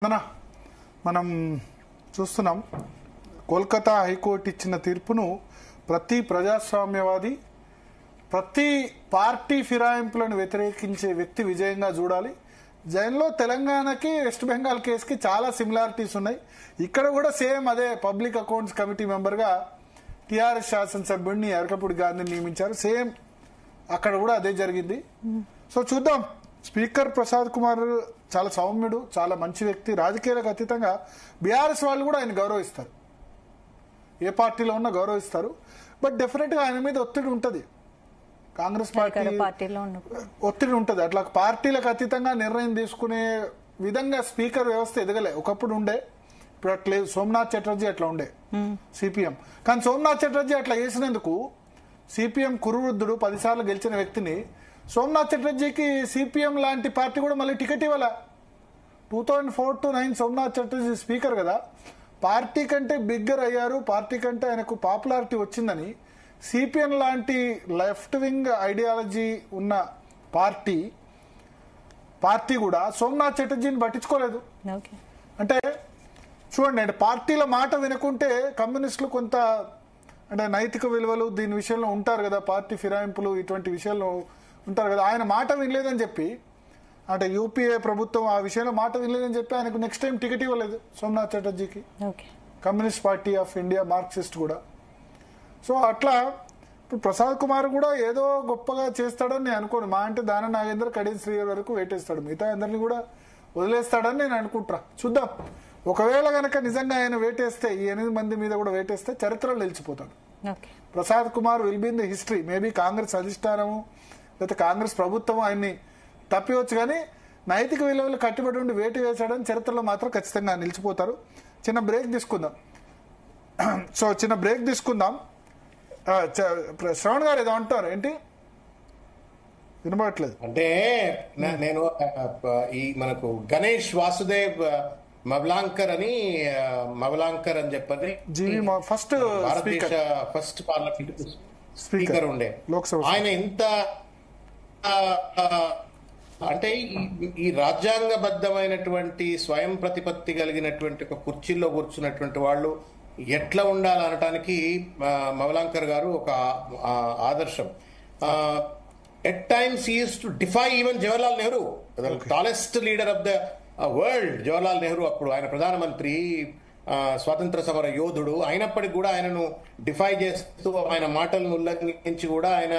మనం చూస్తున్నాం కోల్కతా హైకోర్టు ఇచ్చిన తీర్పును ప్రతి ప్రజాస్వామ్యవాది ప్రతి పార్టీ ఫిరాయింపులను వ్యతిరేకించే వ్యక్తి విజయంగా చూడాలి. జైల్లో తెలంగాణకి వెస్ట్ బెంగాల్ కేసుకి చాలా సిమిలారిటీస్ ఉన్నాయి. ఇక్కడ కూడా సేమ్ అదే పబ్లిక్ అకౌంట్స్ కమిటీ మెంబర్గా టీఆర్ఎస్ శాసనసభ్యుడిని అరకపూడి గాంధీని నియమించారు. సేమ్ అక్కడ కూడా అదే జరిగింది. సో చూద్దాం. స్పీకర్ ప్రసాద్ కుమార్ చాలా సౌమ్యుడు, చాలా మంచి వ్యక్తి. రాజకీయాలకు అతీతంగా బీఆర్ఎస్ వాళ్ళు కూడా ఆయన గౌరవిస్తారు, ఏ పార్టీలో ఉన్నా గౌరవిస్తారు. బట్ డెఫినెట్ గా ఆయన మీద ఒత్తిడి ఉంటుంది, కాంగ్రెస్ పార్టీలో ఒత్తిడి ఉంటుంది. అట్లా పార్టీలకు అతీతంగా నిర్ణయం తీసుకునే విధంగా స్పీకర్ వ్యవస్థ ఎదగలే. ఒకప్పుడు ఉండే, ఇప్పుడు అట్లా సోమనాథ్ చటర్జీ అట్లా ఉండే సిపిఎం. కానీ సోమనాథ్ చటర్జీ అట్లా చేసినందుకు సిపిఎం కురువృద్ధుడు 10 సార్లు గెలిచిన వ్యక్తిని సోమనాథ్ చటర్జీకి సిపిఎం లాంటి పార్టీ కూడా మళ్ళీ టికెట్ ఇవ్వాల. 2004 to 2009 సోమనాథ్ చటర్జీ స్పీకర్ కదా, పార్టీ కంటే బిగ్గర్ అయ్యారు, పార్టీ కంటే ఆయనకు పాపులారిటీ వచ్చిందని సిపిఎం లాంటి లెఫ్ట్ వింగ్ ఐడియాలజీ ఉన్న పార్టీ కూడా సోమనాథ్ చటర్జీని పట్టించుకోలేదు. అంటే చూడండి, అంటే పార్టీల మాట వినకుంటే కమ్యూనిస్టులు కొంత అంటే నైతిక విలువలు దీని విషయంలో ఉంటారు కదా, పార్టీ ఫిరాయింపులు ఇటువంటి విషయాల్లో ఉంటారు కదా. ఆయన మాట వినలేదని చెప్పి, అంటే యూపీఏ ప్రభుత్వం ఆ విషయంలో మాట వినలేదని చెప్పి ఆయనకు నెక్స్ట్ టైం టికెట్ ఇవ్వలేదు సోమనాథ్ చటర్జీకి. Communist Party of India, Marxist కూడా. సో అట్లా ఇప్పుడు ప్రసాద్ కుమార్ కూడా ఏదో గొప్పగా చేస్తాడని నేను అనుకోను. మా అంటే దాన నాగేంద్ర కడియం శ్రీగారి వరకు వేటేస్తాడు, మిగతా అందరినీ కూడా వదిలేస్తాడని నేను అనుకుంటా. చూద్దాం. ఒకవేళ గనక నిజంగా ఆయన వేటేస్తే, ఈ 8 మంది మీద కూడా వేటేస్తే చరిత్రలో నిలిచిపోతాడు. Prasad Kumar will be in the history. Maybe Congress అధిష్టానము లేకపోతే కాంగ్రెస్ ప్రభుత్వం ఆయన్ని తప్పివచ్చు, కానీ నైతిక విలువలు కట్టుబడి ఉండి వేటు వేశాడని చరిత్రలో మాత్రం ఖచ్చితంగా నిలిచిపోతారు. చిన్న బ్రేక్ తీసుకుందాం. శ్రవణ్ గారు ఏదో అంటారు, ఏంటి వినబడట్లేదు? అంటే నేను ఈ మనకు గణేష్ వాసుదేవ్ మవలాంకర్ అని చెప్పని ఫస్ట్ భారతదేశ ఫస్ట్ పార్లమెంట్ స్పీకర్ ఉండే లోక్సభ. ఆయన ఎంత అంటే ఈ రాజ్యాంగబద్ధమైనటువంటి స్వయం ప్రతిపత్తి కలిగినటువంటి ఒక కుర్చీల్లో కూర్చున్నటువంటి వాళ్ళు ఎట్లా ఉండాలనటానికి మవలాంకర్ గారు ఒక ఆదర్శం. At times he used to defy even Jawaharlal Nehru, tallest leader of the world Jawaharlal Nehru. అప్పుడు ఆయన ప్రధానమంత్రి, స్వాతంత్ర సమర యోధుడు అయినప్పటికీ కూడా ఆయనను డిఫై చేస్తూ ఆయన మాటలను ఉల్లంఘించి కూడా ఆయన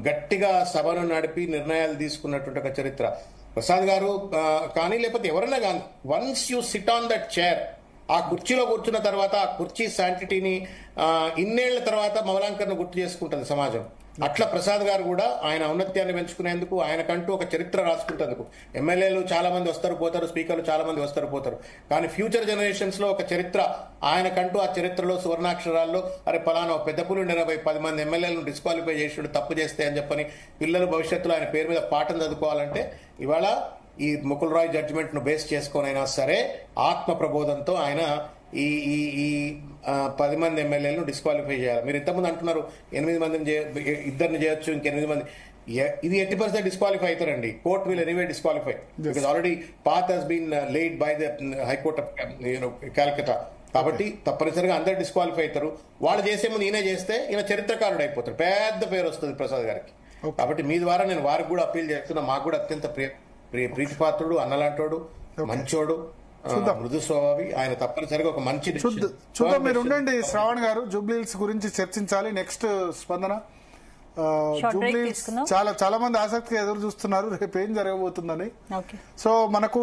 గట్టిగా సభను నడిపి నిర్ణయాలు తీసుకున్నటువంటి ఒక చరిత్ర ప్రసాద్ గారు కానీ లేకపోతే ఎవరైనా కానీ, once you SIT on that chair, ఆ కుర్చీలో కూర్చున్న తర్వాత ఆ కుర్చీ శాంటిటీని ఇన్నేళ్ల తర్వాత మవలాంకర్ను గుర్తు చేసుకుంటుంది సమాజం. అట్లా ప్రసాద్ గారు కూడా ఆయన ఔన్నత్యాన్ని పెంచుకునేందుకు, ఆయనకంటూ ఒక చరిత్ర రాసుకుంటేందుకు. ఎమ్మెల్యేలు చాలా మంది వస్తారు పోతారు, స్పీకర్లు చాలా మంది వస్తారు పోతారు, కానీ ఫ్యూచర్ జనరేషన్స్ లో ఒక చరిత్ర ఆయనకంటూ, ఆ చరిత్రలో సువర్ణాక్షరాల్లో అరే పలానా పెద్ద పులి 10 మంది ఎమ్మెల్యేలను డిస్క్వాలిఫై చేసాడు తప్పు చేస్తే అని చెప్పని పిల్లలు భవిష్యత్తులో ఆయన పేరు మీద పాఠం చదువుకోవాలంటే ఇవాళ ఈ ముకుల్ రాయ్ జడ్జిమెంట్ ను బేస్ చేసుకొనైనా సరే ఆత్మ ప్రబోధంతో ఆయన ఈ 10 మంది ఎమ్మెల్యేలను డిస్క్వాలిఫై చేయాలి. మీరు ఇంతకుముందు అంటున్నారు 8 మందిని ఇద్దరిని చేయొచ్చు, ఇంక 8 మంది. ఇది 80% డిస్క్వాలిఫై అవుతారండి. Court will anyway disqualify because already path has been laid by the high court of Calcutta. కాబట్టి తప్పనిసరిగా అందరు డిస్క్వాలిఫై అవుతారు. వాళ్ళు చేసే ముందు ఈయన చేస్తే ఈయన చరిత్రకారుడు అయిపోతారు, పెద్ద పేరు వస్తుంది ప్రసాద్ గారికి. కాబట్టి మీ ద్వారా నేను వారికి కూడా అప్పీల్ చేస్తున్నా. మాకు కూడా అత్యంత ప్రీతిపాత్రుడు, అన్నలాంటోడు, మంచోడు, మృదు స్వభావి. ఆయన తప్పనిసరిగా ఒక మంచి చూద్దాం. మీరు ఉండండి శ్రావణ్ గారు, జూబ్లీహిల్స్ గురించి చర్చించాలి. నెక్స్ట్ స్పందన. జూబ్లీహిల్స్ చాలా మంది ఆసక్తిగా ఎదురు చూస్తున్నారు రేపు ఏం జరగబోతుందని. సో మనకు